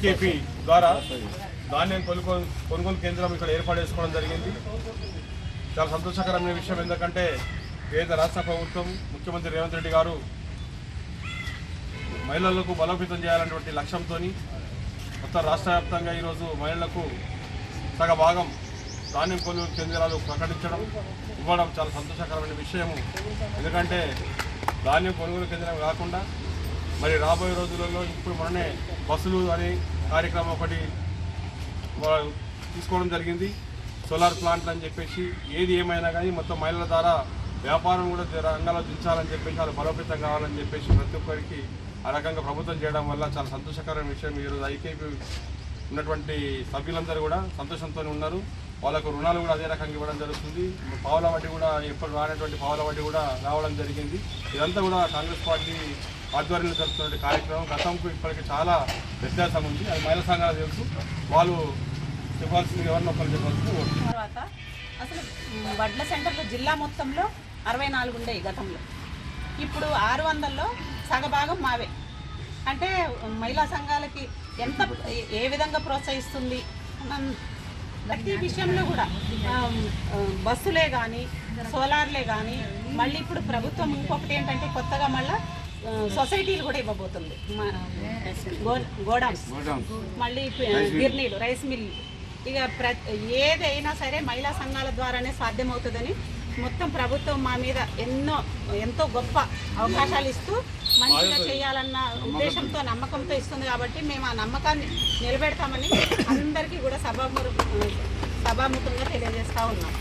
IKP ద్వారా ధాన్యం కొనుగోలు కేంద్రం ఇక్కడ ఏర్పాటు చేసుకోవడం జరిగింది. చాలా సంతోషకరమైన విషయం. ఎందుకంటే కేంద్ర రాష్ట్ర ప్రభుత్వం ముఖ్యమంత్రి రేవంత్ రెడ్డి గారు మహిళలకు బలోపేతం చేయాలన్నటువంటి లక్ష్యంతో మొత్తం రాష్ట్ర వ్యాప్తంగా ఈరోజు మహిళలకు సగభాగం ధాన్యం కొనుగోలు కేంద్రాలు ప్రకటించడం ఇవ్వడం చాలా సంతోషకరమైన విషయము. ఎందుకంటే ధాన్యం కొనుగోలు కేంద్రం కాకుండా మరి రాబోయే రోజులలో ఇప్పుడు మొన్ననే బస్సులు అనే కార్యక్రమం ఒకటి తీసుకోవడం జరిగింది. సోలార్ ప్లాంట్లు అని చెప్పేసి ఏది ఏమైనా కానీ మొత్తం మహిళల ద్వారా వ్యాపారం కూడా రంగాల్లో దించాలని చెప్పేసి వాళ్ళు బలోపేతం కావాలని చెప్పేసి ప్రతి ఒక్కరికి ఆ రకంగా ప్రభుత్వం చేయడం వల్ల చాలా సంతోషకరమైన విషయం. ఈరోజు ఐకేపీ ఉన్నటువంటి సభ్యులందరూ కూడా సంతోషంతో ఉన్నారు. వాళ్ళకు రుణాలు కూడా అదే రకంగా ఇవ్వడం జరుగుతుంది. పావుల వడ్డీ కూడా ఎప్పుడు రానటువంటి పావుల వడ్డీ కూడా రావడం జరిగింది. ఇదంతా కూడా కాంగ్రెస్ పార్టీ ఆధ్వర్యంలో జరుగుతున్న కార్యక్రమం. గతంకు ఇప్పటికీ చాలా వ్యత్యాసం ఉంది. అది మహిళా సంఘాలు తెలుసు. వాళ్ళు చెప్పాల్సింది ఎవరిని ఒకరు చెప్పాల్సింది. తర్వాత అసలు వడ్ల సెంటర్లు జిల్లా మొత్తంలో 64 ఉండేవి గతంలో. ఇప్పుడు 600లో సగభాగం మావే. అంటే మహిళా సంఘాలకి ఎంత ఏ విధంగా ప్రోత్సహిస్తుంది ప్రతి విషయంలో కూడా. బస్సులే కానీ సోలార్లే కానీ మళ్ళీ ఇప్పుడు ప్రభుత్వం ఇంకొకటి ఏంటంటే కొత్తగా మళ్ళీ సొసైటీలు కూడా ఇవ్వబోతుంది. గోడౌన్స్, మళ్ళీ గిర్నీలు, రైస్ మిల్లు, ఇక ఏదైనా సరే మహిళా సంఘాల ద్వారానే సాధ్యమవుతుందని మొత్తం ప్రభుత్వం మా మీద ఎంతో గొప్ప అవకాశాలు ఇస్తూ మంచిగా చేయాలన్న ఉద్దేశంతో నమ్మకంతో ఇస్తుంది. కాబట్టి మేము ఆ నమ్మకాన్ని నిలబెడతామని అందరికీ కూడా సభాముఖంగా తెలియజేస్తూ ఉన్నాం.